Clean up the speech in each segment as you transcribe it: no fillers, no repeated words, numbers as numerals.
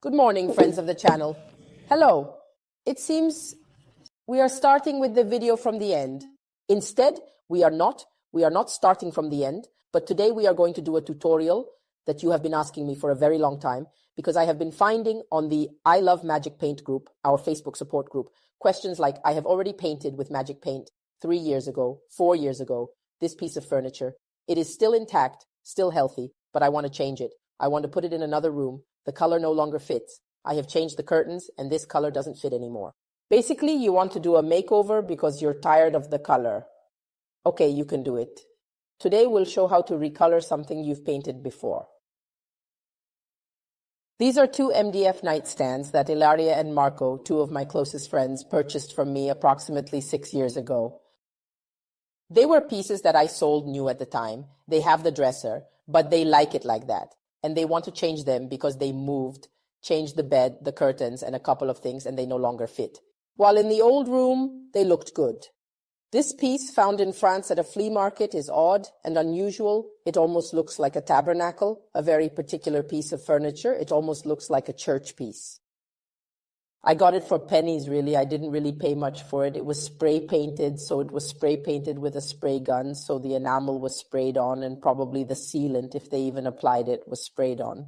Good morning, friends of the channel. Hello. It seems we are starting with the video from the end. Instead, we are not starting from the end, but today we are going to do a tutorial that you have been asking me for a very long time because I have been finding on the I Love Magic Paint group, our Facebook support group, questions like, I have already painted with Magic Paint 3 years ago, 4 years ago, this piece of furniture. It is still intact, still healthy, but I want to change it. I want to put it in another room. The color no longer fits. I have changed the curtains and this color doesn't fit anymore. Basically, you want to do a makeover because you're tired of the color. Okay, you can do it. Today we'll show how to recolor something you've painted before. These are 2 MDF nightstands that Ilaria and Marco, 2 of my closest friends, purchased from me approximately 6 years ago. They were pieces that I sold new at the time. They have the dresser, but they like it like that. And they want to change them because they moved, changed the bed, the curtains, and a couple of things, and they no longer fit. While in the old room, they looked good. This piece, found in France at a flea market, is odd and unusual. It almost looks like a tabernacle, a very particular piece of furniture. It almost looks like a church piece. I got it for pennies, really. I didn't really pay much for it. It was spray painted, so it was spray painted with a spray gun, so the enamel was sprayed on, and probably the sealant, if they even applied it, was sprayed on.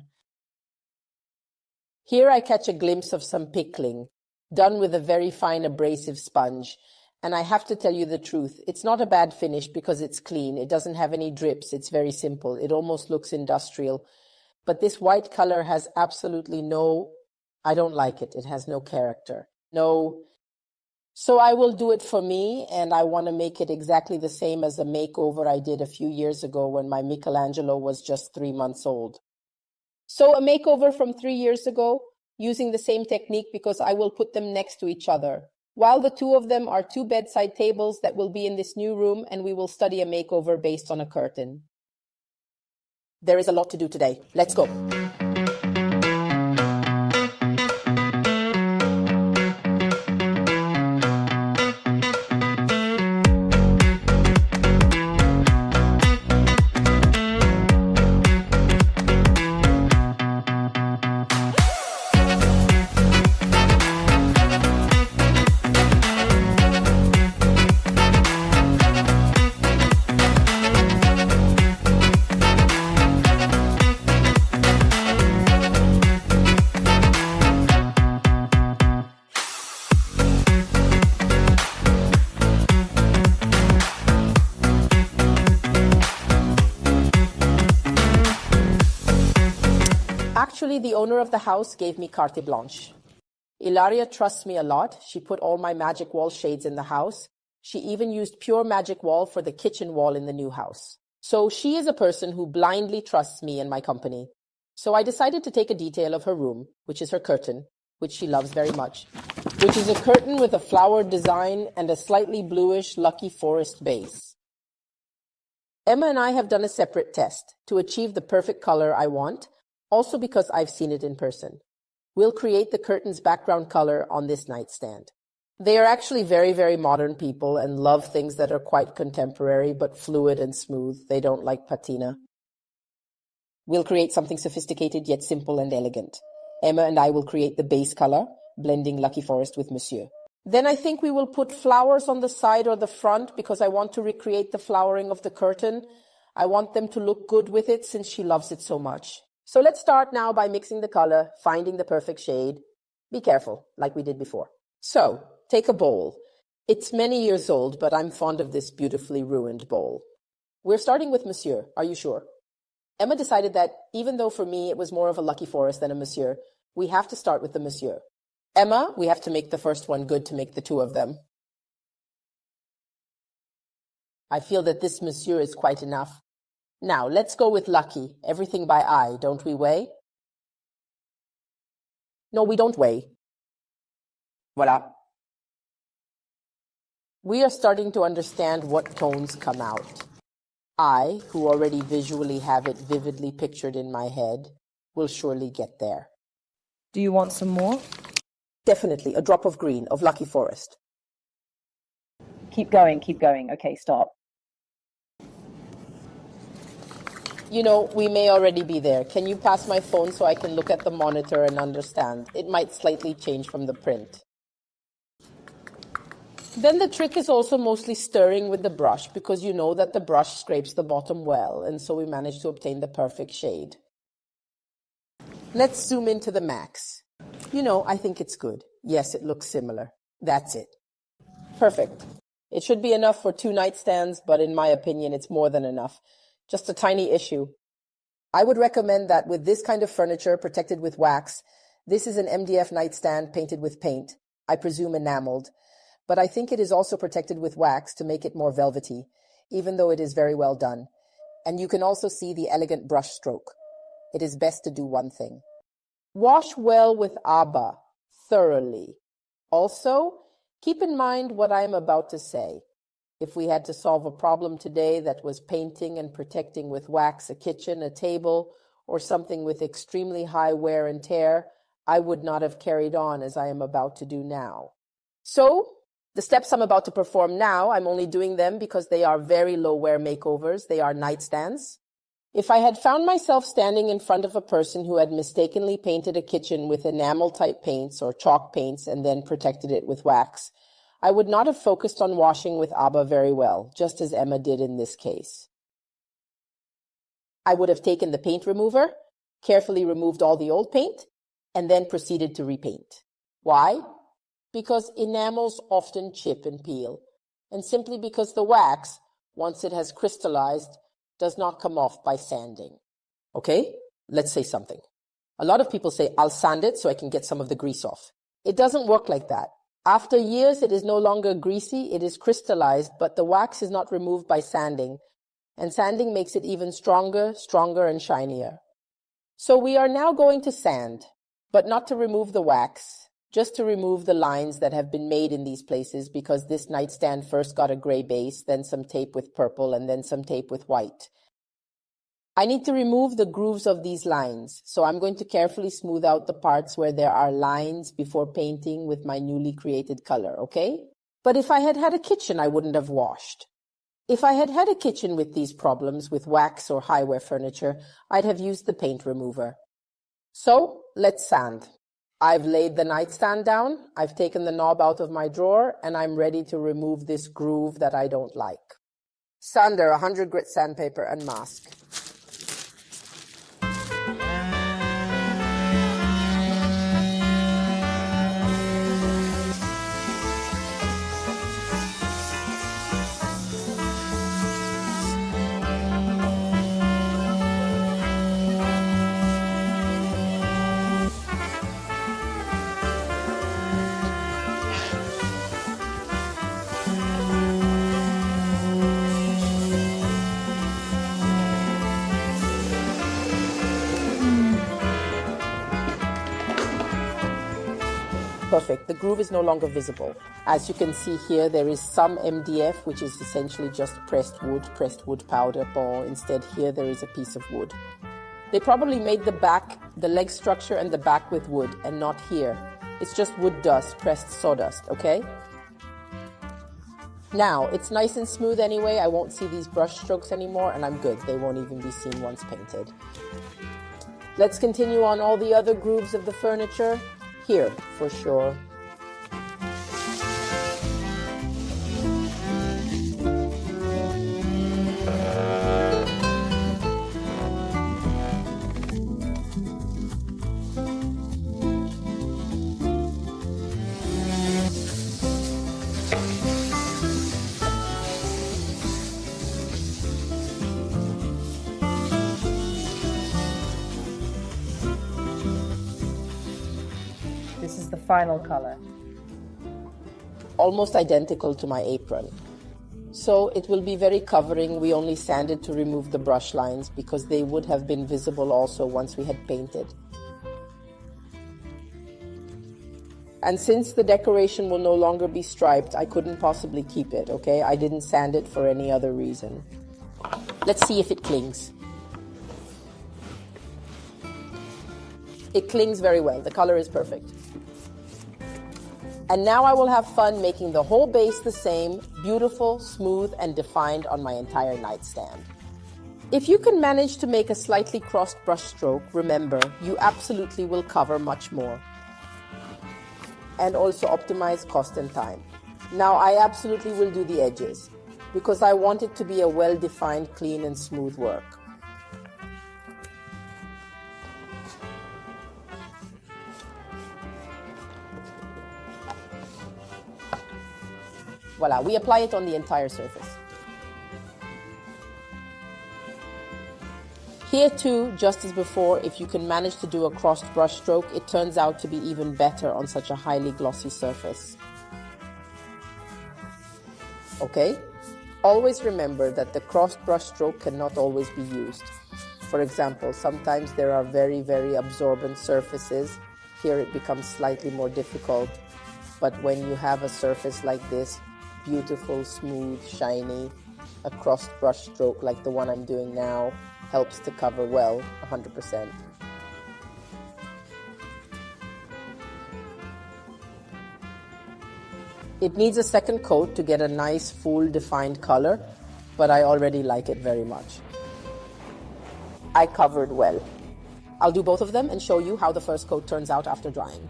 Here I catch a glimpse of some pickling, done with a very fine abrasive sponge. And I have to tell you the truth, it's not a bad finish because it's clean. It doesn't have any drips. It's very simple. It almost looks industrial. But this white color has absolutely I don't like it. It has no character. No. So I will do it for me, and I want to make it exactly the same as a makeover I did a few years ago when my Michelangelo was just 3 months old. So a makeover from 3 years ago, using the same technique because I will put them next to each other. While the 2 of them are 2 bedside tables that will be in this new room, and we will study a makeover based on a curtain. There is a lot to do today. Let's go. Actually, the owner of the house gave me carte blanche. Ilaria trusts me a lot. She put all my magic wall shades in the house. She even used pure magic wall for the kitchen wall in the new house. So she is a person who blindly trusts me and my company. So I decided to take a detail of her room, which is her curtain, which she loves very much, which is a curtain with a flowered design and a slightly bluish lucky forest base. Emma and I have done a separate test to achieve the perfect color I want, also because I've seen it in person. We'll create the curtain's background color on this nightstand. They are actually very, very modern people and love things that are quite contemporary but fluid and smooth. They don't like patina. We'll create something sophisticated yet simple and elegant. Emma and I will create the base color, blending Lucky Forest with Monsiur. Then I think we will put flowers on the side or the front because I want to recreate the flowering of the curtain. I want them to look good with it since she loves it so much. So let's start now by mixing the color, finding the perfect shade. Be careful, like we did before. So, take a bowl. It's many years old, but I'm fond of this beautifully ruined bowl. We're starting with Monsiur, are you sure? Emma decided that, even though for me it was more of a Lucky Forest than a Monsiur, we have to start with the Monsiur. Emma, we have to make the first one good to make the 2 of them. I feel that this Monsiur is quite enough. Now, let's go with Lucky. Everything by eye, don't we weigh? No, we don't weigh. Voilà. We are starting to understand what tones come out. I, who already visually have it vividly pictured in my head, will surely get there. Do you want some more? Definitely, a drop of green, of Lucky Forest. Keep going, keep going. Okay, stop. You know, we may already be there. Can you pass my phone so I can look at the monitor and understand? It might slightly change from the print. Then the trick is also mostly stirring with the brush, because you know that the brush scrapes the bottom well, and so we manage to obtain the perfect shade. Let's zoom into the max. You know, I think it's good. Yes, it looks similar. That's it. Perfect. It should be enough for 2 nightstands, but in my opinion, it's more than enough. Just a tiny issue. I would recommend that with this kind of furniture protected with wax, this is an MDF nightstand painted with paint, I presume enameled, but I think it is also protected with wax to make it more velvety, even though it is very well done. And you can also see the elegant brush stroke. It is best to do one thing. Wash well with ABBA, thoroughly. Also, keep in mind what I am about to say. If we had to solve a problem today that was painting and protecting with wax a kitchen, a table, or something with extremely high wear and tear, I would not have carried on as I am about to do now. So, the steps I'm about to perform now, I'm only doing them because they are very low wear makeovers. They are nightstands. If I had found myself standing in front of a person who had mistakenly painted a kitchen with enamel-type paints or chalk paints and then protected it with wax, I would not have focused on washing with ABBA very well, just as Emma did in this case. I would have taken the paint remover, carefully removed all the old paint, and then proceeded to repaint. Why? Because enamels often chip and peel, and simply because the wax, once it has crystallized, does not come off by sanding. Okay, let's say something. A lot of people say, I'll sand it so I can get some of the grease off. It doesn't work like that. After years, it is no longer greasy, it is crystallized, but the wax is not removed by sanding, and sanding makes it even stronger and shinier. So we are now going to sand, but not to remove the wax, just to remove the lines that have been made in these places, because this nightstand first got a gray base, then some tape with purple, and then some tape with white. I need to remove the grooves of these lines, so I'm going to carefully smooth out the parts where there are lines before painting with my newly created color, okay? But if I had had a kitchen, I wouldn't have washed. If I had had a kitchen with these problems, with wax or high-wear furniture, I'd have used the paint remover. So, let's sand. I've laid the nightstand down, I've taken the knob out of my drawer, and I'm ready to remove this groove that I don't like. Sander, 100 grit sandpaper and mask. Perfect. The groove is no longer visible. As you can see here, there is some MDF, which is essentially just pressed wood powder, or instead here there is a piece of wood. They probably made the leg structure and the back with wood, and not here. It's just wood dust, pressed sawdust, okay? Now, it's nice and smooth anyway. I won't see these brush strokes anymore, and I'm good. They won't even be seen once painted. Let's continue on all the other grooves of the furniture. Here, for sure. This is the final color. Almost identical to my apron. So it will be very covering. We only sanded to remove the brush lines because they would have been visible also once we had painted. And since the decoration will no longer be striped, I couldn't possibly keep it, okay? I didn't sand it for any other reason. Let's see if it clings. It clings very well. The color is perfect. And now I will have fun making the whole base the same, beautiful, smooth, and defined on my entire nightstand. If you can manage to make a slightly crossed brush stroke, remember, you absolutely will cover much more and also optimize cost and time. Now, I absolutely will do the edges because I want it to be a well-defined, clean and smooth work. Voila, we apply it on the entire surface. Here too, just as before, if you can manage to do a crossed brush stroke, it turns out to be even better on such a highly glossy surface. Okay? Always remember that the crossed brush stroke cannot always be used. For example, sometimes there are very, very absorbent surfaces. Here it becomes slightly more difficult. But when you have a surface like this, beautiful, smooth, shiny, a crossed brush stroke like the one I'm doing now helps to cover well, 100%. It needs a second coat to get a nice, full, defined color, but I already like it very much. I covered well. I'll do both of them and show you how the first coat turns out after drying.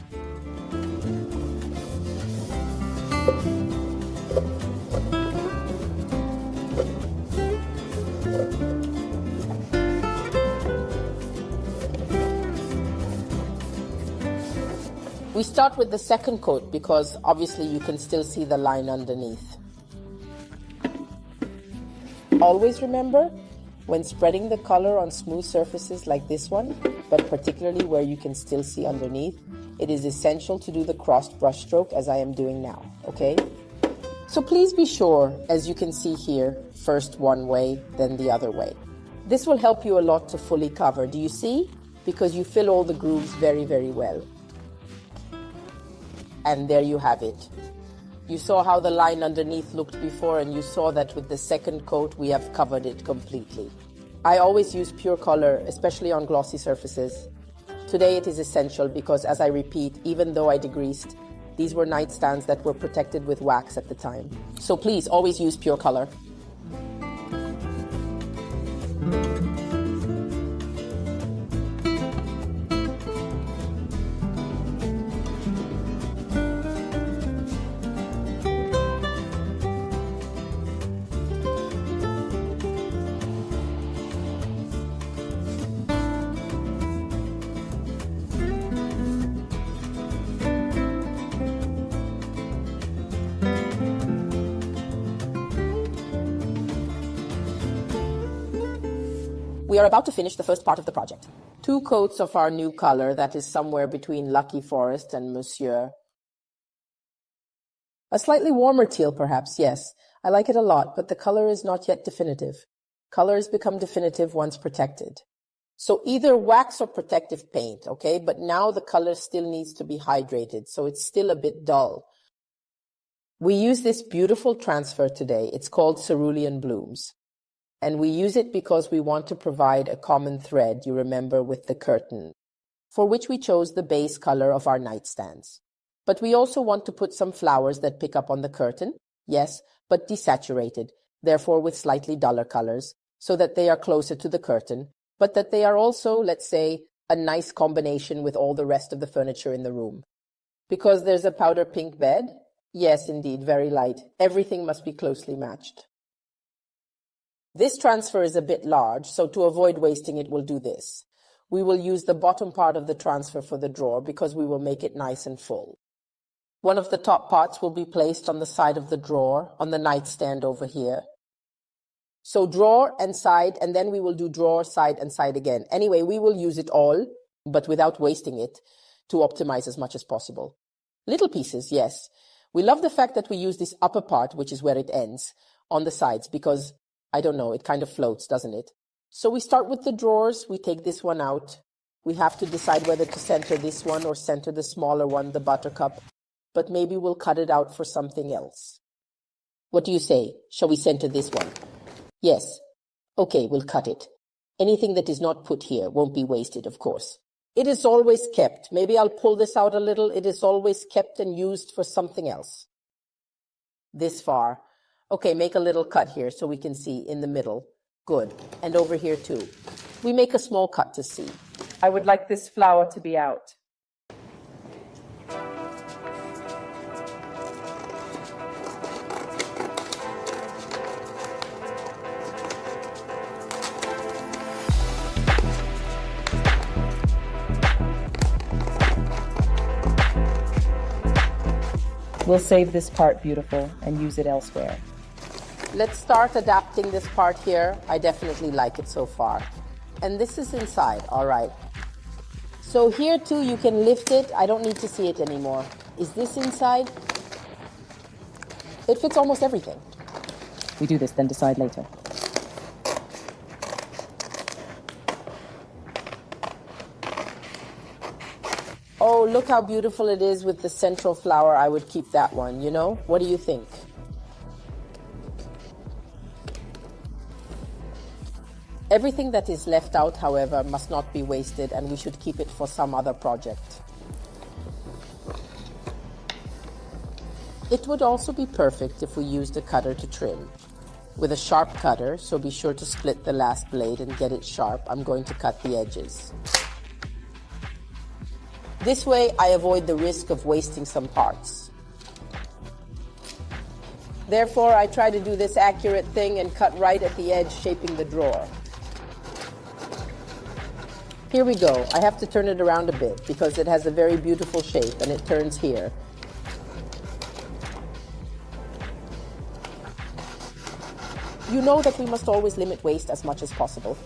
We start with the second coat because obviously you can still see the line underneath. Always remember, when spreading the color on smooth surfaces like this one, but particularly where you can still see underneath, it is essential to do the crossed brush stroke as I am doing now, okay? So please be sure, as you can see here, first one way, then the other way. This will help you a lot to fully cover, do you see? Because you fill all the grooves very, very well. And there you have it. You saw how the line underneath looked before, and you saw that with the second coat we have covered it completely. I always use pure color, especially on glossy surfaces. Today it is essential because, as I repeat, even though I degreased, these were nightstands that were protected with wax at the time. So please always use pure color. We are about to finish the first part of the project. 2 coats of our new color that is somewhere between Lucky Forest and Monsiur. A slightly warmer teal perhaps, yes. I like it a lot, but the color is not yet definitive. Colors become definitive once protected. So either wax or protective paint, okay? But now the color still needs to be hydrated, so it's still a bit dull. We use this beautiful transfer today. It's called Cerulean Blooms. And we use it because we want to provide a common thread, you remember, with the curtain, for which we chose the base color of our nightstands. But we also want to put some flowers that pick up on the curtain, yes, but desaturated, therefore with slightly duller colors, so that they are closer to the curtain, but that they are also, let's say, a nice combination with all the rest of the furniture in the room. Because there's a powder pink bed? Yes, indeed, very light. Everything must be closely matched. This transfer is a bit large, so to avoid wasting it, we'll do this. We will use the bottom part of the transfer for the drawer because we will make it nice and full. One of the top parts will be placed on the side of the drawer, on the nightstand over here. So drawer and side, and then we will do drawer, side, and side again. Anyway, we will use it all, but without wasting it, to optimize as much as possible. Little pieces, yes. We love the fact that we use this upper part, which is where it ends, on the sides, because I don't know, it kind of floats, doesn't it? So we start with the drawers, we take this one out. We have to decide whether to center this one or center the smaller one, the buttercup. But maybe we'll cut it out for something else. What do you say? Shall we center this one? Yes. Okay, we'll cut it. Anything that is not put here won't be wasted, of course. It is always kept. Maybe I'll pull this out a little. It is always kept and used for something else. This far. Okay, make a little cut here so we can see in the middle. Good. And over here too. We make a small cut to see. I would like this flower to be out. We'll save this part, beautiful, and use it elsewhere. Let's start adapting this part here. I definitely like it so far. And this is inside, all right. So here too, you can lift it. I don't need to see it anymore. Is this inside? It fits almost everything. We do this, then decide later. Oh, look how beautiful it is with the central flower. I would keep that one, you know? What do you think? Everything that is left out, however, must not be wasted, and we should keep it for some other project. It would also be perfect if we used a cutter to trim. With a sharp cutter, so be sure to split the last blade and get it sharp, I'm going to cut the edges. This way, I avoid the risk of wasting some parts. Therefore, I try to do this accurate thing and cut right at the edge, shaping the drawer. Here we go. I have to turn it around a bit because it has a very beautiful shape and it turns here. You know that we must always limit waste as much as possible.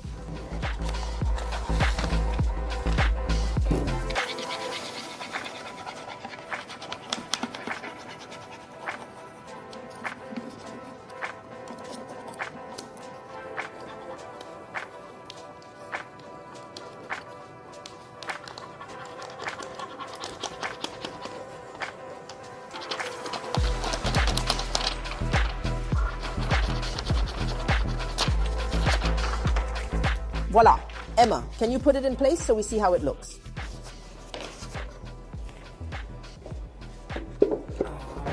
Voila. Emma, can you put it in place so we see how it looks?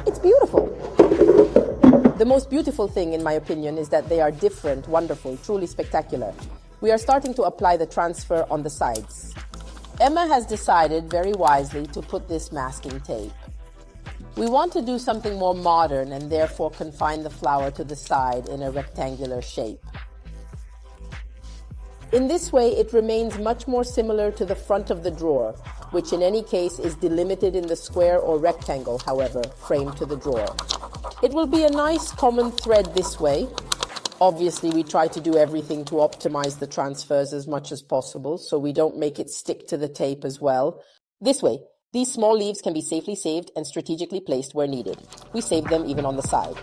It's beautiful. The most beautiful thing, in my opinion, is that they are different, wonderful, truly spectacular. We are starting to apply the transfer on the sides. Emma has decided, very wisely, to put this masking tape. We want to do something more modern and therefore confine the flower to the side in a rectangular shape. In this way, it remains much more similar to the front of the drawer, which in any case is delimited in the square or rectangle, however, framed to the drawer. It will be a nice common thread this way. Obviously, we try to do everything to optimize the transfers as much as possible, so we don't make it stick to the tape as well. This way, these small leaves can be safely saved and strategically placed where needed. We save them even on the side.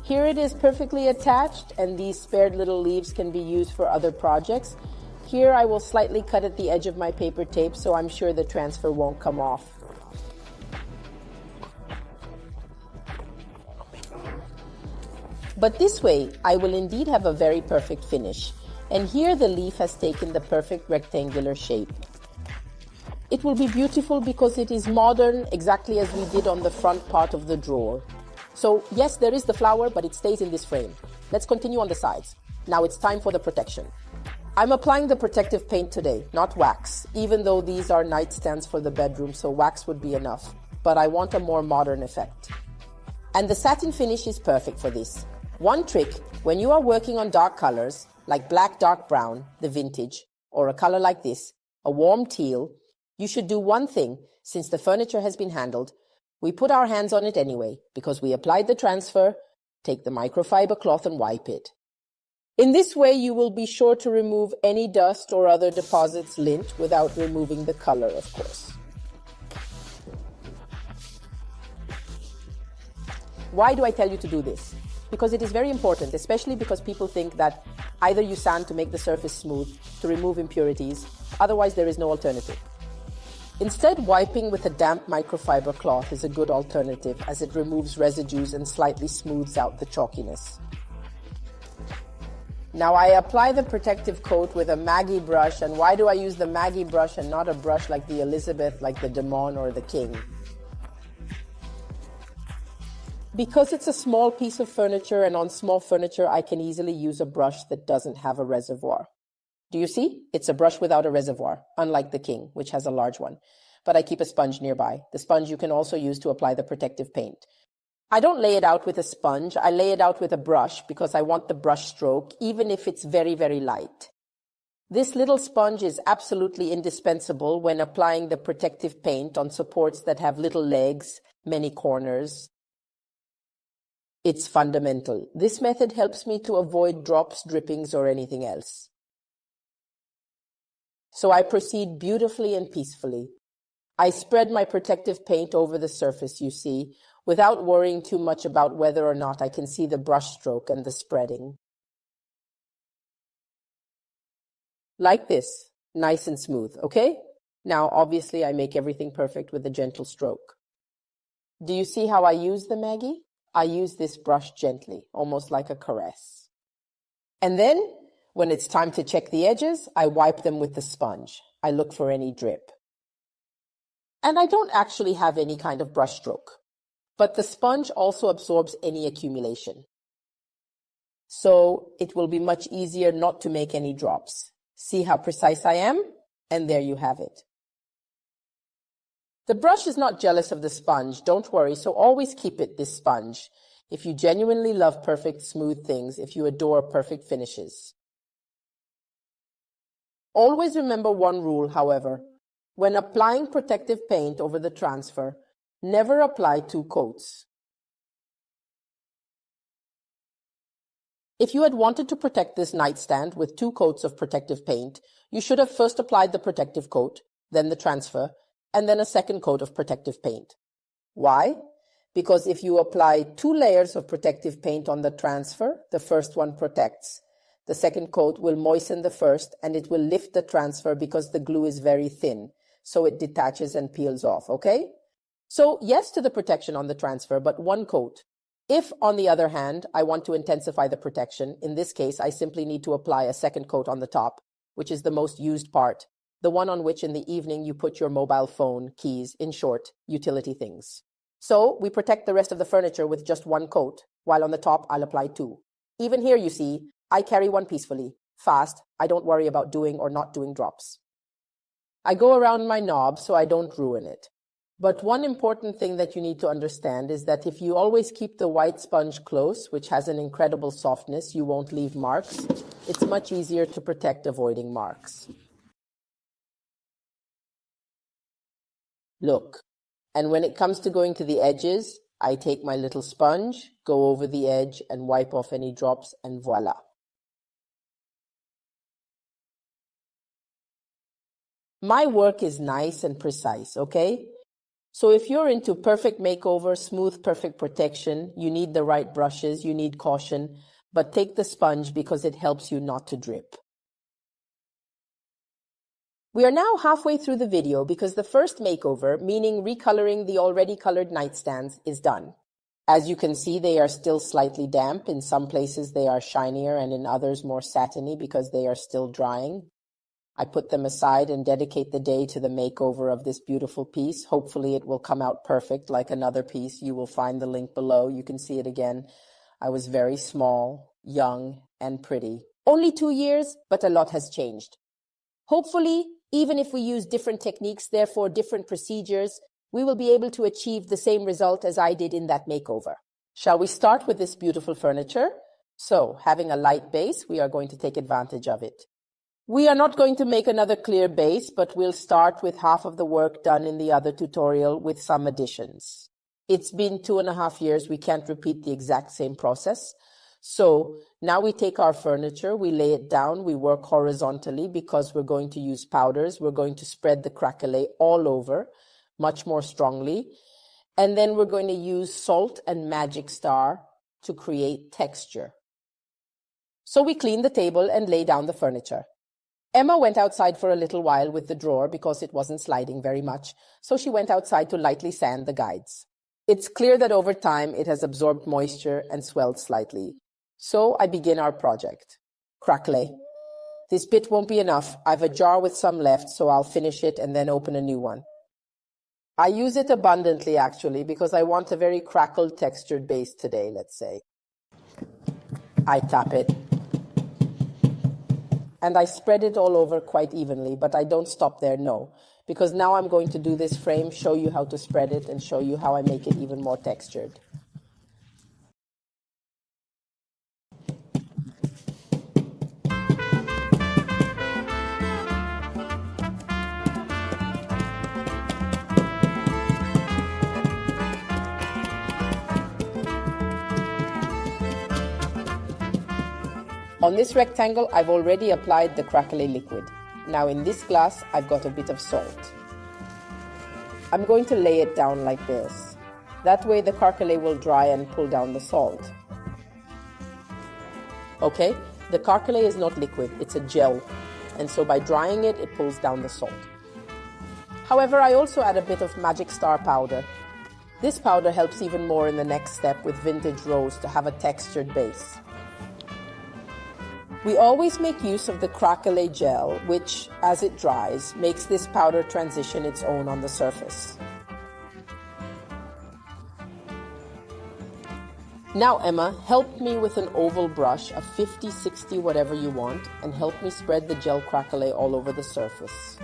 Here it is perfectly attached, and these spared little leaves can be used for other projects. Here I will slightly cut at the edge of my paper tape, so I'm sure the transfer won't come off. But this way, I will indeed have a very perfect finish. And here the leaf has taken the perfect rectangular shape. It will be beautiful because it is modern, exactly as we did on the front part of the drawer. So yes, there is the flower, but it stays in this frame. Let's continue on the sides. Now it's time for the protection. I'm applying the protective paint today, not wax, even though these are nightstands for the bedroom, so wax would be enough. But I want a more modern effect. And the satin finish is perfect for this. One trick, when you are working on dark colors, like black dark brown, the vintage, or a color like this, a warm teal, you should do one thing. Since the furniture has been handled, we put our hands on it anyway, because we applied the transfer, take the microfiber cloth and wipe it. In this way, you will be sure to remove any dust or other deposits lint without removing the color, of course. Why do I tell you to do this? Because it is very important, especially because people think that either you sand to make the surface smooth, to remove impurities, otherwise there is no alternative. Instead, wiping with a damp microfiber cloth is a good alternative as it removes residues and slightly smooths out the chalkiness. Now I apply the protective coat with a Maggie brush, and why do I use the Maggie brush and not a brush like the Elizabeth, like the Demon or the King? Because it's a small piece of furniture, and on small furniture I can easily use a brush that doesn't have a reservoir. Do you see? It's a brush without a reservoir, unlike the King, which has a large one. But I keep a sponge nearby. The sponge you can also use to apply the protective paint. I don't lay it out with a sponge, I lay it out with a brush because I want the brush stroke, even if it's very, very light. This little sponge is absolutely indispensable when applying the protective paint on supports that have little legs, many corners. It's fundamental. This method helps me to avoid drops, drippings, or anything else. So I proceed beautifully and peacefully. I spread my protective paint over the surface, you see, without worrying too much about whether or not I can see the brush stroke and the spreading. Like this, nice and smooth, okay? Now, obviously, I make everything perfect with a gentle stroke. Do you see how I use the Maggie? I use this brush gently, almost like a caress. And then, when it's time to check the edges, I wipe them with the sponge. I look for any drip. And I don't actually have any kind of brush stroke, but the sponge also absorbs any accumulation. So it will be much easier not to make any drops. See how precise I am? And there you have it. The brush is not jealous of the sponge, don't worry, so always keep it, this sponge, if you genuinely love perfect smooth things, if you adore perfect finishes. Always remember one rule, however. When applying protective paint over the transfer, never apply 2 coats. If you had wanted to protect this nightstand with 2 coats of protective paint, you should have first applied the protective coat, then the transfer, and then a second coat of protective paint. Why? Because if you apply 2 layers of protective paint on the transfer, the first one protects. The second coat will moisten the first, and it will lift the transfer because the glue is very thin, so it detaches and peels off, okay? So yes to the protection on the transfer, but 1 coat. If, on the other hand, I want to intensify the protection, in this case I simply need to apply a second coat on the top, which is the most used part, the one on which in the evening you put your mobile phone, keys, in short, utility things. So we protect the rest of the furniture with just 1 coat, while on the top I'll apply 2. Even here, you see, I carry one peacefully, fast. I don't worry about doing or not doing drops. I go around my knob so I don't ruin it. But one important thing that you need to understand is that if you always keep the white sponge close, which has an incredible softness, you won't leave marks. It's much easier to protect avoiding marks. Look, and when it comes to going to the edges, I take my little sponge, go over the edge and wipe off any drops, and voila. My work is nice and precise, okay? So if you're into perfect makeover, smooth, perfect protection, you need the right brushes, you need caution, but take the sponge because it helps you not to drip. We are now halfway through the video because the first makeover, meaning recoloring the already colored nightstands, is done. As you can see, they are still slightly damp. In some places they are shinier and in others more satiny because they are still drying. I put them aside and dedicate the day to the makeover of this beautiful piece. Hopefully it will come out perfect like another piece. You will find the link below. You can see it again. I was very small, young, and pretty. Only 2 years, but a lot has changed. Hopefully, even if we use different techniques, therefore different procedures, we will be able to achieve the same result as I did in that makeover. Shall we start with this beautiful furniture? So, having a light base, we are going to take advantage of it. We are not going to make another clear base, but we'll start with half of the work done in the other tutorial with some additions. It's been 2.5 years, we can't repeat the exact same process. So now we take our furniture, we lay it down, we work horizontally because we're going to use powders. We're going to spread the craquelé all over, much more strongly. And then we're going to use salt and magic star to create texture. So we clean the table and lay down the furniture. Emma went outside for a little while with the drawer because it wasn't sliding very much, so she went outside to lightly sand the guides. It's clear that over time it has absorbed moisture and swelled slightly. So I begin our project. Craquelé. This bit won't be enough. I've a jar with some left, so I'll finish it and then open a new one. I use it abundantly, actually, because I want a very crackled textured base today, let's say. I tap it. And I spread it all over quite evenly, but I don't stop there, no. Because now I'm going to do this frame, show you how to spread it, and show you how I make it even more textured. On this rectangle, I've already applied the Craquelé liquid. Now in this glass, I've got a bit of salt. I'm going to lay it down like this. That way the Craquelé will dry and pull down the salt. Okay, the Craquelé is not liquid, it's a gel. And so by drying it, it pulls down the salt. However, I also add a bit of Magic Star powder. This powder helps even more in the next step with vintage rose to have a textured base. We always make use of the Craquelé gel, which, as it dries, makes this powder transition its own on the surface. Now, Emma, help me with an oval brush, a 50, 60, whatever you want, and help me spread the gel Craquelé all over the surface.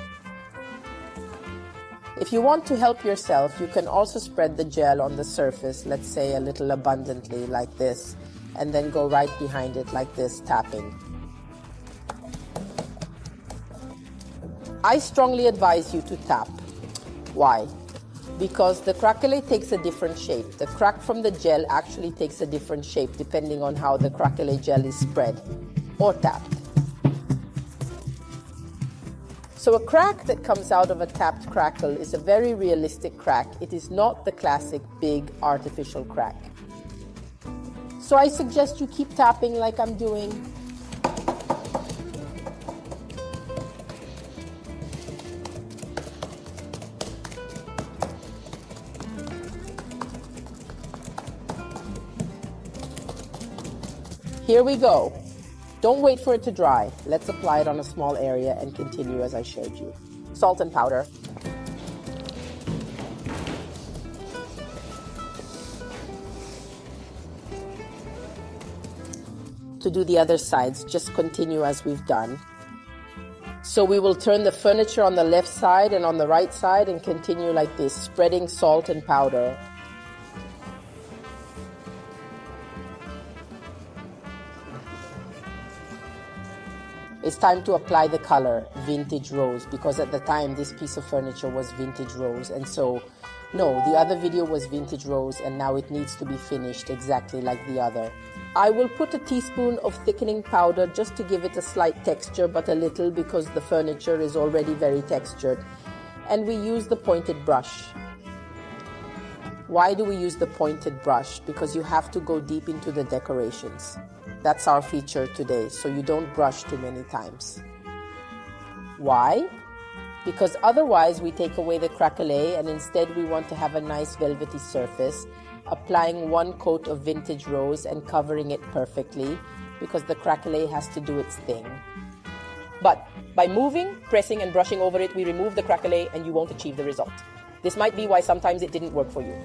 If you want to help yourself, you can also spread the gel on the surface, let's say a little abundantly, like this, and then go right behind it like this, tapping. I strongly advise you to tap. Why? Because the Craquelé takes a different shape. The crack from the gel actually takes a different shape depending on how the Craquelé gel is spread or tapped. So a crack that comes out of a tapped crackle is a very realistic crack. It is not the classic big artificial crack. So I suggest you keep tapping like I'm doing. Here we go. Don't wait for it to dry. Let's apply it on a small area and continue as I showed you. Salt and powder. To do the other sides, just continue as we've done. So we will turn the furniture on the left side and on the right side and continue like this, spreading salt and powder. It's time to apply the color, vintage rose, because at the time this piece of furniture was vintage rose, and so, no, the other video was vintage rose and now it needs to be finished exactly like the other. I will put a teaspoon of thickening powder just to give it a slight texture, but a little because the furniture is already very textured. And we use the pointed brush. Why do we use the pointed brush? Because you have to go deep into the decorations. That's our feature today, so you don't brush too many times. Why? Because otherwise we take away the Craquelé and instead we want to have a nice velvety surface, applying one coat of vintage rose and covering it perfectly because the Craquelé has to do its thing. But by moving, pressing and brushing over it, we remove the Craquelé and you won't achieve the result. This might be why sometimes it didn't work for you.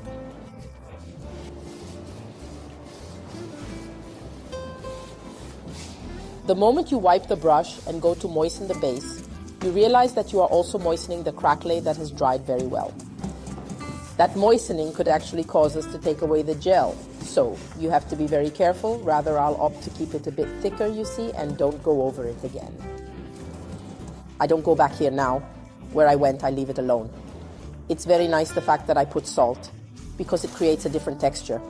The moment you wipe the brush and go to moisten the base, you realize that you are also moistening the Craquelé that has dried very well. That moistening could actually cause us to take away the gel, so you have to be very careful. Rather, I'll opt to keep it a bit thicker, you see, and don't go over it again. I don't go back here now. Where I went, I leave it alone. It's very nice the fact that I put salt, because it creates a different texture.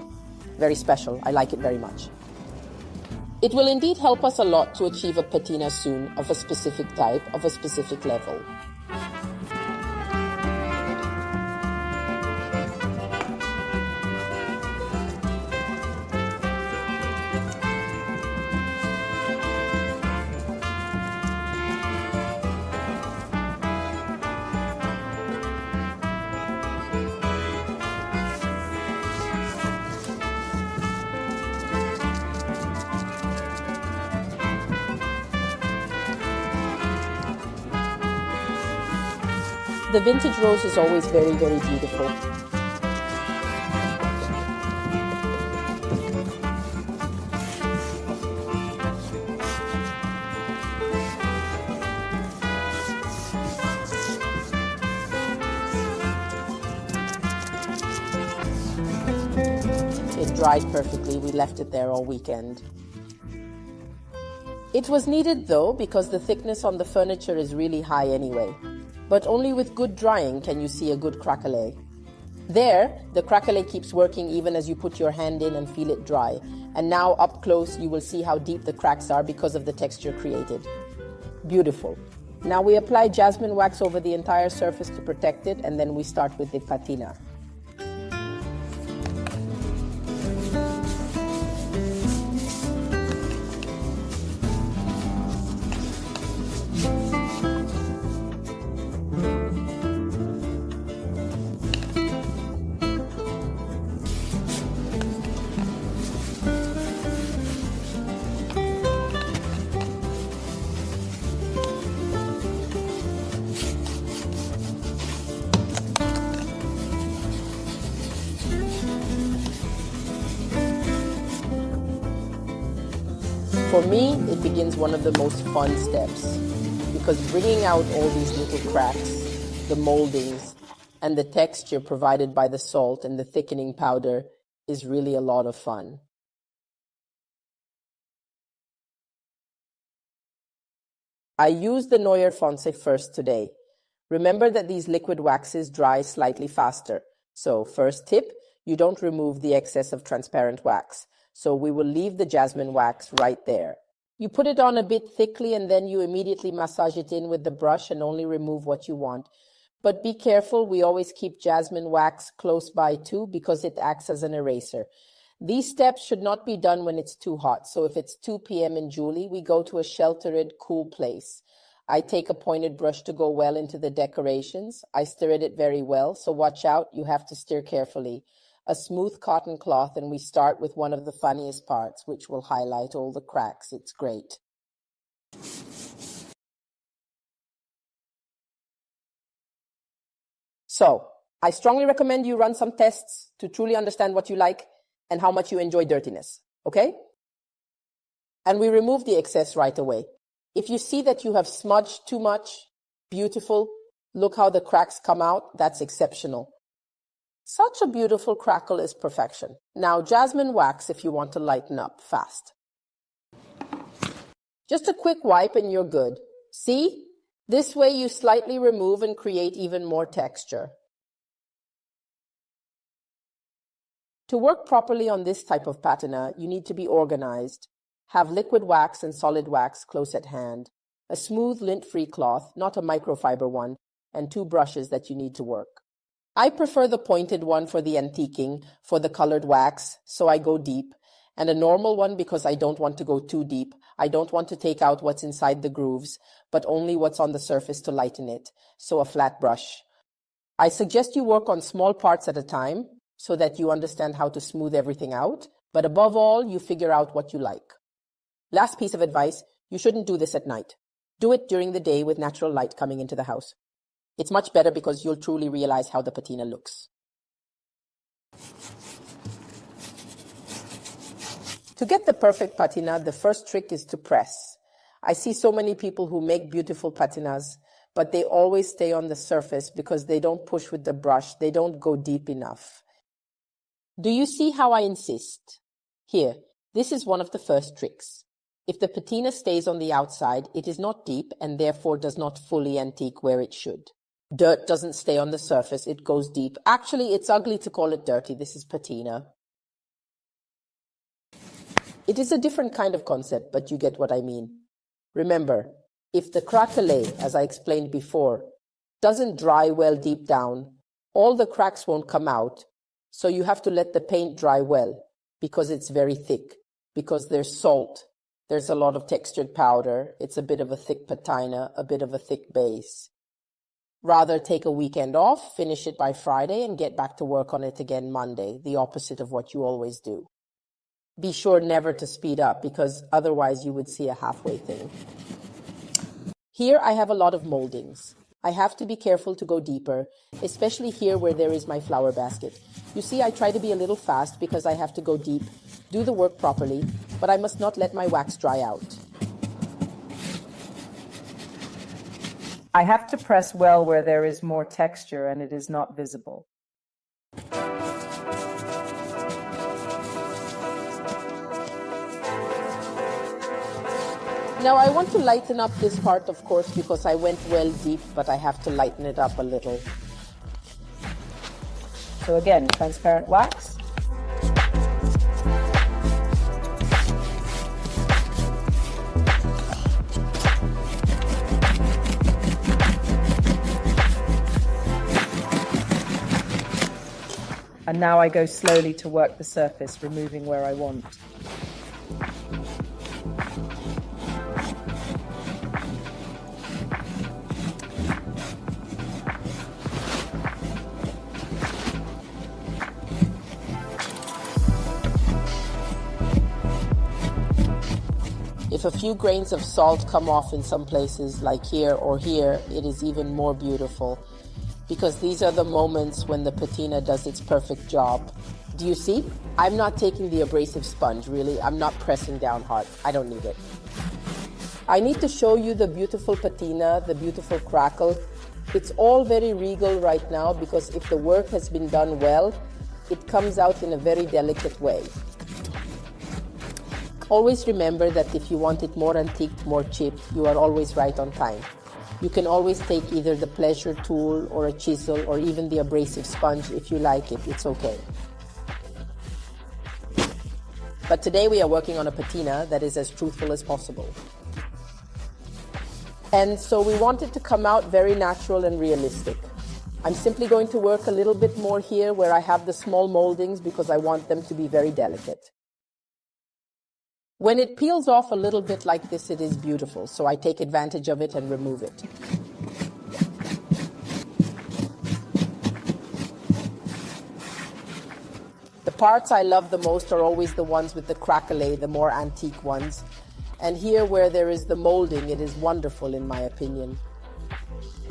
Very special, I like it very much. It will indeed help us a lot to achieve a patina soon of a specific type, of a specific level. The vintage rose is always very, very beautiful. It dried perfectly. We left it there all weekend. It was needed though, because the thickness on the furniture is really high anyway. But only with good drying can you see a good craquelé. There, the craquelé keeps working even as you put your hand in and feel it dry. And now up close you will see how deep the cracks are because of the texture created. Beautiful. Now we apply jasmine wax over the entire surface to protect it, and then we start with the patina. For me, it begins one of the most fun steps, because bringing out all these little cracks, the moldings, and the texture provided by the salt and the thickening powder is really a lot of fun. I used the Noyer Claire first today. Remember that these liquid waxes dry slightly faster. So first tip, you don't remove the excess of transparent wax. So we will leave the jasmine wax right there. You put it on a bit thickly and then you immediately massage it in with the brush and only remove what you want. But be careful, we always keep jasmine wax close by too because it acts as an eraser. These steps should not be done when it's too hot. So if it's 2 p.m. in July, we go to a sheltered, cool place. I take a pointed brush to go well into the decorations. I stirred it very well, so watch out, you have to stir carefully. A smooth cotton cloth, and we start with one of the funniest parts, which will highlight all the cracks. It's great. So, I strongly recommend you run some tests to truly understand what you like and how much you enjoy dirtiness, okay? And we remove the excess right away. If you see that you have smudged too much, beautiful, look how the cracks come out, that's exceptional. Such a beautiful crackle is perfection. Now jasmine wax if you want to lighten up fast. Just a quick wipe and you're good. See? This way you slightly remove and create even more texture. To work properly on this type of patina, you need to be organized. Have liquid wax and solid wax close at hand, a smooth lint-free cloth, not a microfiber one, and 2 brushes that you need to work. I prefer the pointed one for the antiquing, for the colored wax, so I go deep, and a normal one because I don't want to go too deep. I don't want to take out what's inside the grooves, but only what's on the surface to lighten it, so a flat brush. I suggest you work on small parts at a time so that you understand how to smooth everything out, but above all, you figure out what you like. Last piece of advice, you shouldn't do this at night. Do it during the day with natural light coming into the house. It's much better because you'll truly realize how the patina looks. To get the perfect patina, the first trick is to press. I see so many people who make beautiful patinas, but they always stay on the surface because they don't push with the brush, they don't go deep enough. Do you see how I insist? Here, this is one of the first tricks. If the patina stays on the outside, it is not deep and therefore does not fully antique where it should. Dirt doesn't stay on the surface, it goes deep. Actually, it's ugly to call it dirty. This is patina. It is a different kind of concept, but you get what I mean. Remember, if the craquelé, as I explained before, doesn't dry well deep down, all the cracks won't come out, so you have to let the paint dry well, because it's very thick, because there's salt, there's a lot of textured powder, it's a bit of a thick patina, a bit of a thick base. Rather take a weekend off, finish it by Friday, and get back to work on it again Monday, the opposite of what you always do. Be sure never to speed up, because otherwise you would see a halfway thing. Here I have a lot of moldings. I have to be careful to go deeper, especially here where there is my flower basket. You see, I try to be a little fast because I have to go deep, do the work properly, but I must not let my wax dry out. I have to press well where there is more texture and it is not visible. Now I want to lighten up this part, of course, because I went well deep, but I have to lighten it up a little. So again, transparent wax. And now I go slowly to work the surface, removing where I want. If a few grains of salt come off in some places, like here or here, it is even more beautiful, because these are the moments when the patina does its perfect job. Do you see? I'm not taking the abrasive sponge, really. I'm not pressing down hard. I don't need it. I need to show you the beautiful patina, the beautiful crackle. It's all very regal right now, because if the work has been done well, it comes out in a very delicate way. Always remember that if you want it more antiqued, more chipped, you are always right on time. You can always take either the pleasure tool or a chisel or even the abrasive sponge if you like it. It's okay. But today we are working on a patina that is as truthful as possible. And so we want it to come out very natural and realistic. I'm simply going to work a little bit more here where I have the small moldings because I want them to be very delicate. When it peels off a little bit like this, it is beautiful, so I take advantage of it and remove it. The parts I love the most are always the ones with the craquelé, the more antique ones. And here where there is the molding, it is wonderful in my opinion.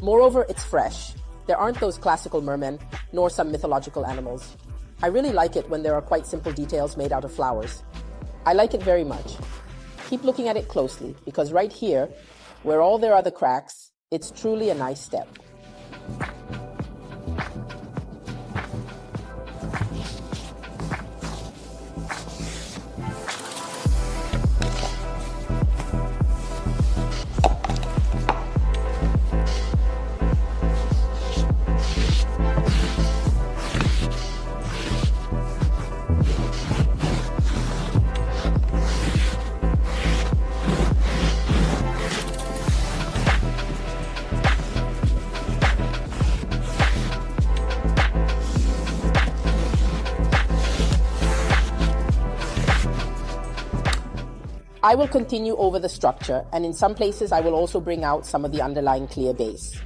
Moreover, it's fresh. There aren't those classical mermen, nor some mythological animals. I really like it when there are quite simple details made out of flowers. I like it very much. Keep looking at it closely, because right here, where all there are the cracks, it's truly a nice step. I will continue over the structure, and in some places I will also bring out some of the underlying clear base.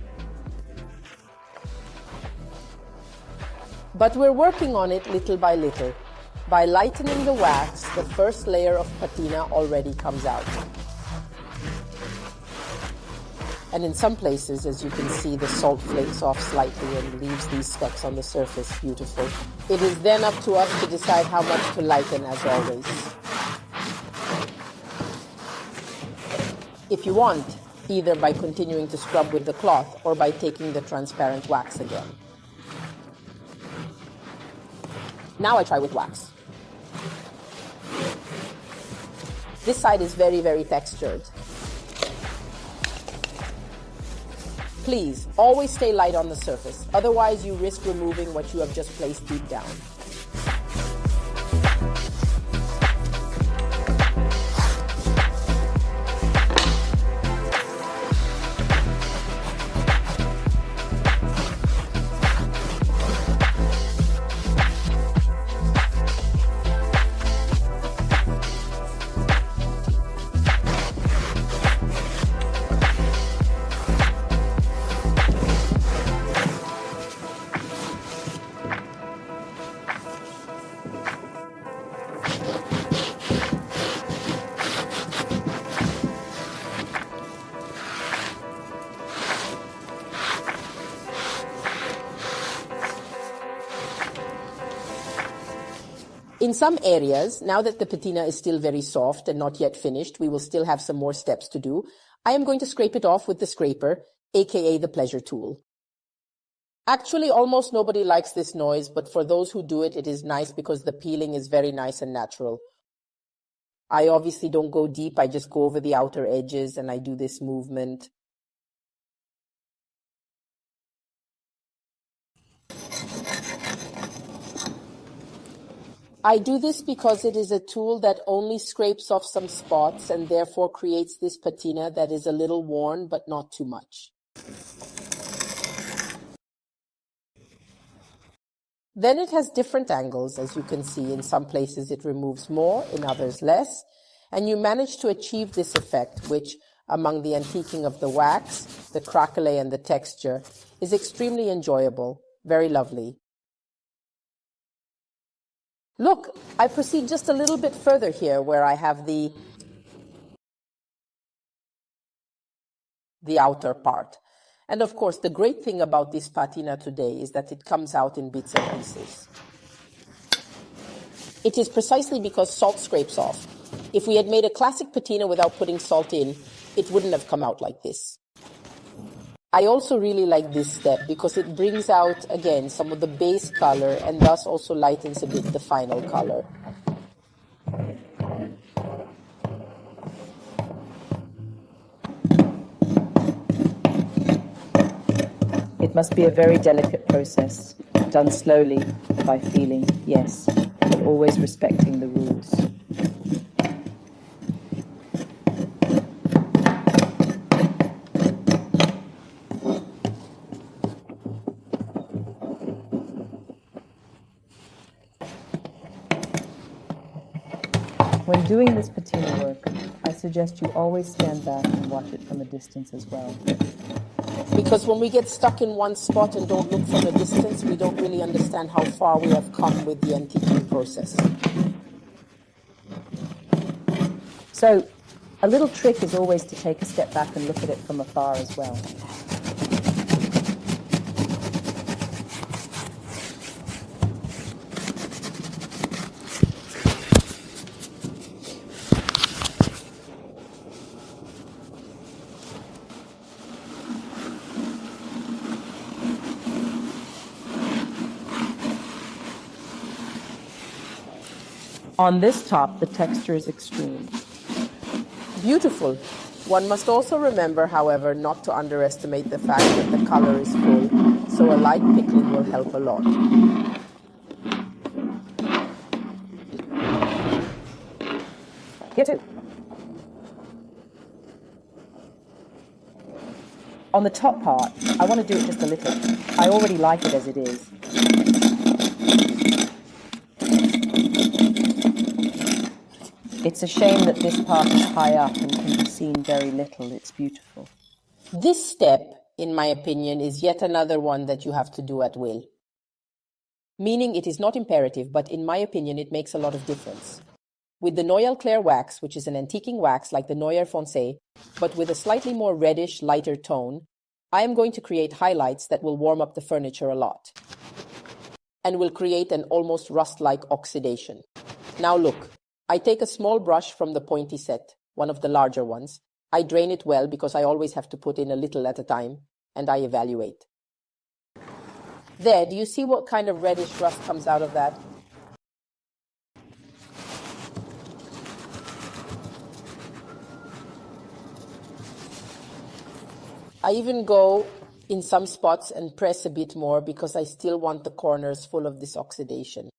But we're working on it little by little. By lightening the wax, the first layer of patina already comes out. And in some places, as you can see, the salt flakes off slightly and leaves these specks on the surface. Beautiful. It is then up to us to decide how much to lighten, as always. If you want, either by continuing to scrub with the cloth or by taking the transparent wax again. Now I try with wax. This side is very, very textured. Please, always stay light on the surface, otherwise you risk removing what you have just placed deep down. In some areas, now that the patina is still very soft and not yet finished, we will still have some more steps to do. I am going to scrape it off with the scraper, aka the pleasure tool. Actually, almost nobody likes this noise, but for those who do it, it is nice because the peeling is very nice and natural. I obviously don't go deep, I just go over the outer edges and I do this movement. I do this because it is a tool that only scrapes off some spots and therefore creates this patina that is a little worn but not too much. Then it has different angles, as you can see. In some places it removes more, in others less, and you manage to achieve this effect, which, among the antiquing of the wax, the craquelé and the texture, is extremely enjoyable, very lovely. Look, I proceed just a little bit further here where I have the outer part. And of course, the great thing about this patina today is that it comes out in bits and pieces. It is precisely because salt scrapes off. If we had made a classic patina without putting salt in, it wouldn't have come out like this. I also really like this step because it brings out, again, some of the base color and thus also lightens a bit the final color. It must be a very delicate process, done slowly, by feeling, yes, but always respecting the rules. When doing this patina work, I suggest you always stand back and watch it from a distance as well. Because when we get stuck in one spot and don't look from a distance, we don't really understand how far we have come with the antiquing process. So, a little trick is always to take a step back and look at it from afar as well. On this top, the texture is extreme. Beautiful. One must also remember, however, not to underestimate the fact that the color is full, so a light pickling will help a lot. Here too. On the top part, I want to do it just a little. I already like it as it is. It's a shame that this part is high up and can be seen very little. It's beautiful. This step, in my opinion, is yet another one that you have to do at will. Meaning it is not imperative, but in my opinion it makes a lot of difference. With the Noyer Claire wax, which is an antiquing wax like the Noyer Foncé, but with a slightly more reddish, lighter tone, I am going to create highlights that will warm up the furniture a lot and will create an almost rust-like oxidation. Now look. I take a small brush from the pointy set, one of the larger ones. I drain it well because I always have to put in a little at a time, and I evaluate. There, do you see what kind of reddish rust comes out of that? I even go in some spots and press a bit more because I still want the corners full of this oxidation.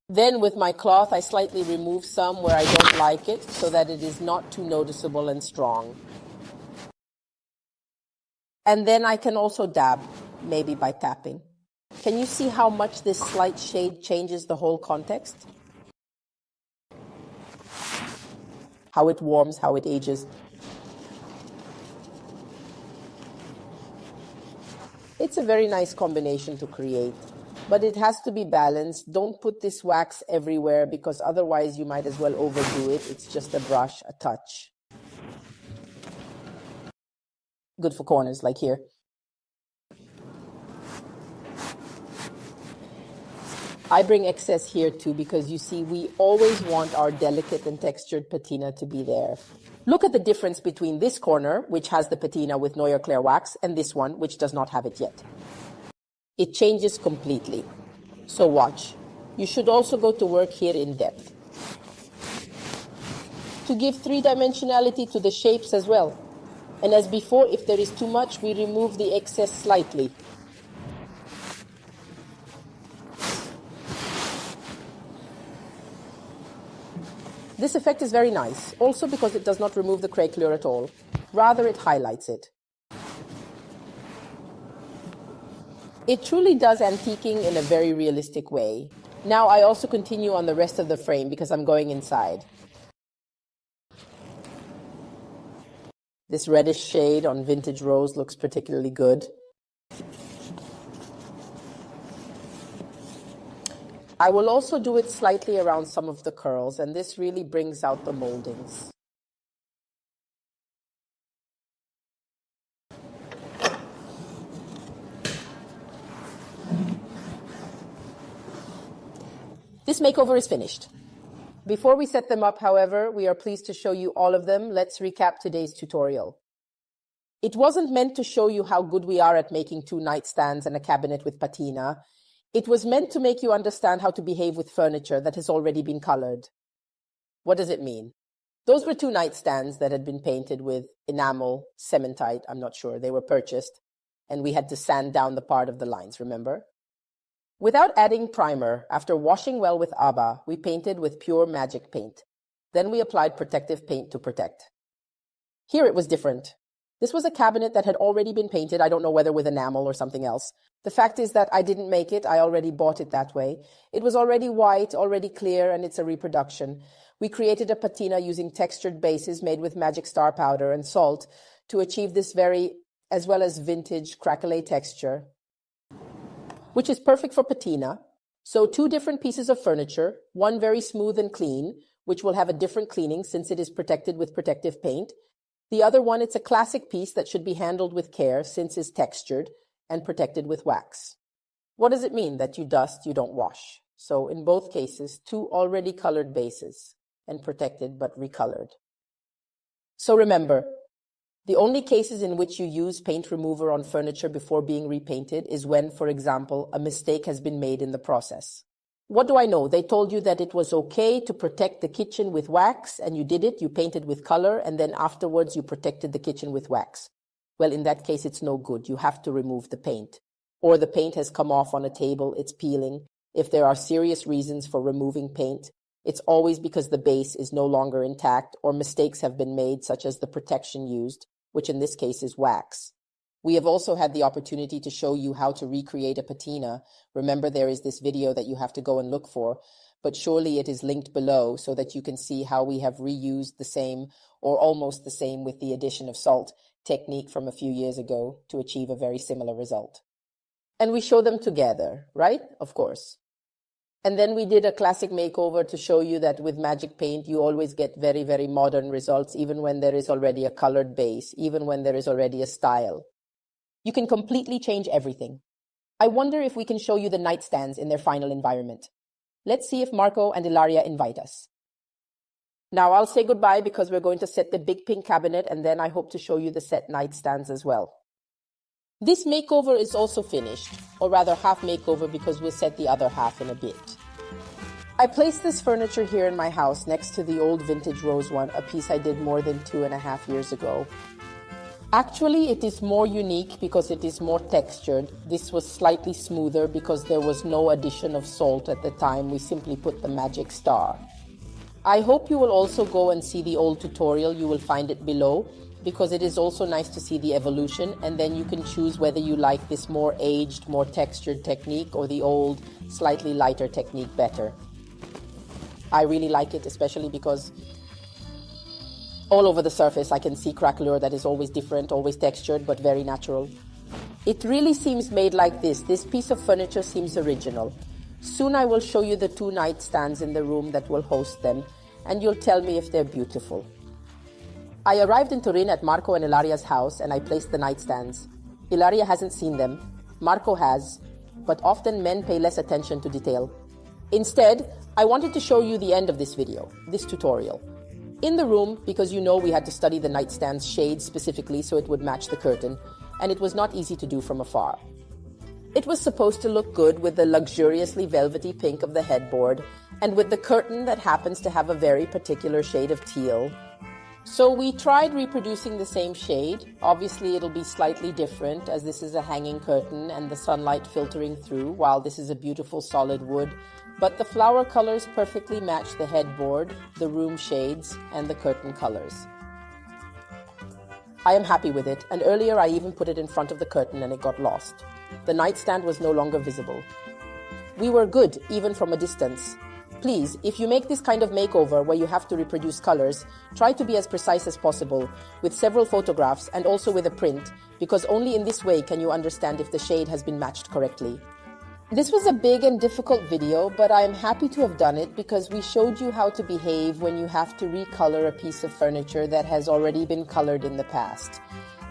Then with my cloth, I slightly remove some where I don't like it so that it is not too noticeable and strong. And then I can also dab, maybe by tapping. Can you see how much this slight shade changes the whole context? How it warms, how it ages. It's a very nice combination to create. But it has to be balanced. Don't put this wax everywhere because otherwise you might as well overdo it. It's just a brush, a touch. Good for corners like here. I bring excess here too because you see, we always want our delicate and textured patina to be there. Look at the difference between this corner, which has the patina with Noyer Claire wax, and this one, which does not have it yet. It changes completely. So watch. You should also go to work here in depth, to give three-dimensionality to the shapes as well. And as before, if there is too much, we remove the excess slightly. This effect is very nice, also because it does not remove the craquelé at all. Rather, it highlights it. It truly does antiquing in a very realistic way. Now I also continue on the rest of the frame because I'm going inside. This reddish shade on vintage rose looks particularly good. I will also do it slightly around some of the curls, and this really brings out the moldings. This makeover is finished. Before we set them up, however, we are pleased to show you all of them. Let's recap today's tutorial. It wasn't meant to show you how good we are at making 2 nightstands and a cabinet with patina. It was meant to make you understand how to behave with furniture that has already been colored. What does it mean? Those were 2 nightstands that had been painted with enamel, cementite, I'm not sure, they were purchased, and we had to sand down the part of the lines, remember? Without adding primer, after washing well with ABBA, we painted with pure magic paint. Then we applied protective paint to protect. Here it was different. This was a cabinet that had already been painted, I don't know whether with enamel or something else. The fact is that I didn't make it, I already bought it that way. It was already white, already clear, and it's a reproduction. We created a patina using textured bases made with magic star powder and salt to achieve this very, as well as vintage craquelé texture, which is perfect for patina. So 2 different pieces of furniture, one very smooth and clean, which will have a different cleaning since it is protected with protective paint. The other one, it's a classic piece that should be handled with care since it's textured and protected with wax. What does it mean that you dust, you don't wash? So in both cases, 2 already colored bases and protected but recolored. So remember, the only cases in which you use paint remover on furniture before being repainted is when, for example, a mistake has been made in the process. What do I know? They told you that it was okay to protect the kitchen with wax, and you did it, you painted with color, and then afterwards you protected the kitchen with wax. Well, in that case, it's no good. You have to remove the paint. Or the paint has come off on a table, it's peeling. If there are serious reasons for removing paint, it's always because the base is no longer intact or mistakes have been made, such as the protection used, which in this case is wax. We have also had the opportunity to show you how to recreate a patina. Remember, there is this video that you have to go and look for, but surely it is linked below so that you can see how we have reused the same or almost the same with the addition of salt technique from a few years ago to achieve a very similar result. And we show them together, right? Of course. And then we did a classic makeover to show you that with magic paint, you always get very, very modern results, even when there is already a colored base, even when there is already a style. You can completely change everything. I wonder if we can show you the nightstands in their final environment. Let's see if Marco and Ilaria invite us. Now I'll say goodbye because we're going to set the big pink cabinet, and then I hope to show you the set nightstands as well. This makeover is also finished, or rather half makeover because we'll set the other half in a bit. I placed this furniture here in my house next to the old vintage rose one, a piece I did more than 2.5 years ago. Actually, it is more unique because it is more textured. This was slightly smoother because there was no addition of salt at the time. We simply put the magic star. I hope you will also go and see the old tutorial. You will find it below because it is also nice to see the evolution, and then you can choose whether you like this more aged, more textured technique or the old, slightly lighter technique better. I really like it, especially because all over the surface I can see craquelure that is always different, always textured, but very natural. It really seems made like this. This piece of furniture seems original. Soon I will show you the 2 nightstands in the room that will host them, and you'll tell me if they're beautiful. I arrived in Turin at Marco and Ilaria's house, and I placed the nightstands. Ilaria hasn't seen them. Marco has, but often men pay less attention to detail. Instead, I wanted to show you the end of this video, this tutorial. In the room, because you know we had to study the nightstand's shade specifically so it would match the curtain, and it was not easy to do from afar. It was supposed to look good with the luxuriously velvety pink of the headboard, and with the curtain that happens to have a very particular shade of teal. So we tried reproducing the same shade. Obviously it'll be slightly different as this is a hanging curtain and the sunlight filtering through while this is a beautiful solid wood. But the flower colors perfectly match the headboard, the room shades, and the curtain colors. I am happy with it, and earlier I even put it in front of the curtain and it got lost. The nightstand was no longer visible. We were good, even from a distance. Please, if you make this kind of makeover where you have to reproduce colors, try to be as precise as possible, with several photographs and also with a print, because only in this way can you understand if the shade has been matched correctly. This was a big and difficult video, but I am happy to have done it because we showed you how to behave when you have to recolor a piece of furniture that has already been colored in the past.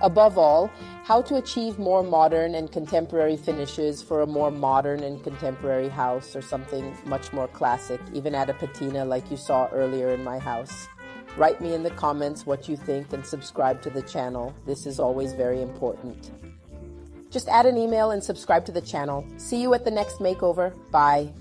Above all, how to achieve more modern and contemporary finishes for a more modern and contemporary house or something much more classic, even add a patina like you saw earlier in my house. Write me in the comments what you think and subscribe to the channel. This is always very important. Just add an email and subscribe to the channel. See you at the next makeover. Bye.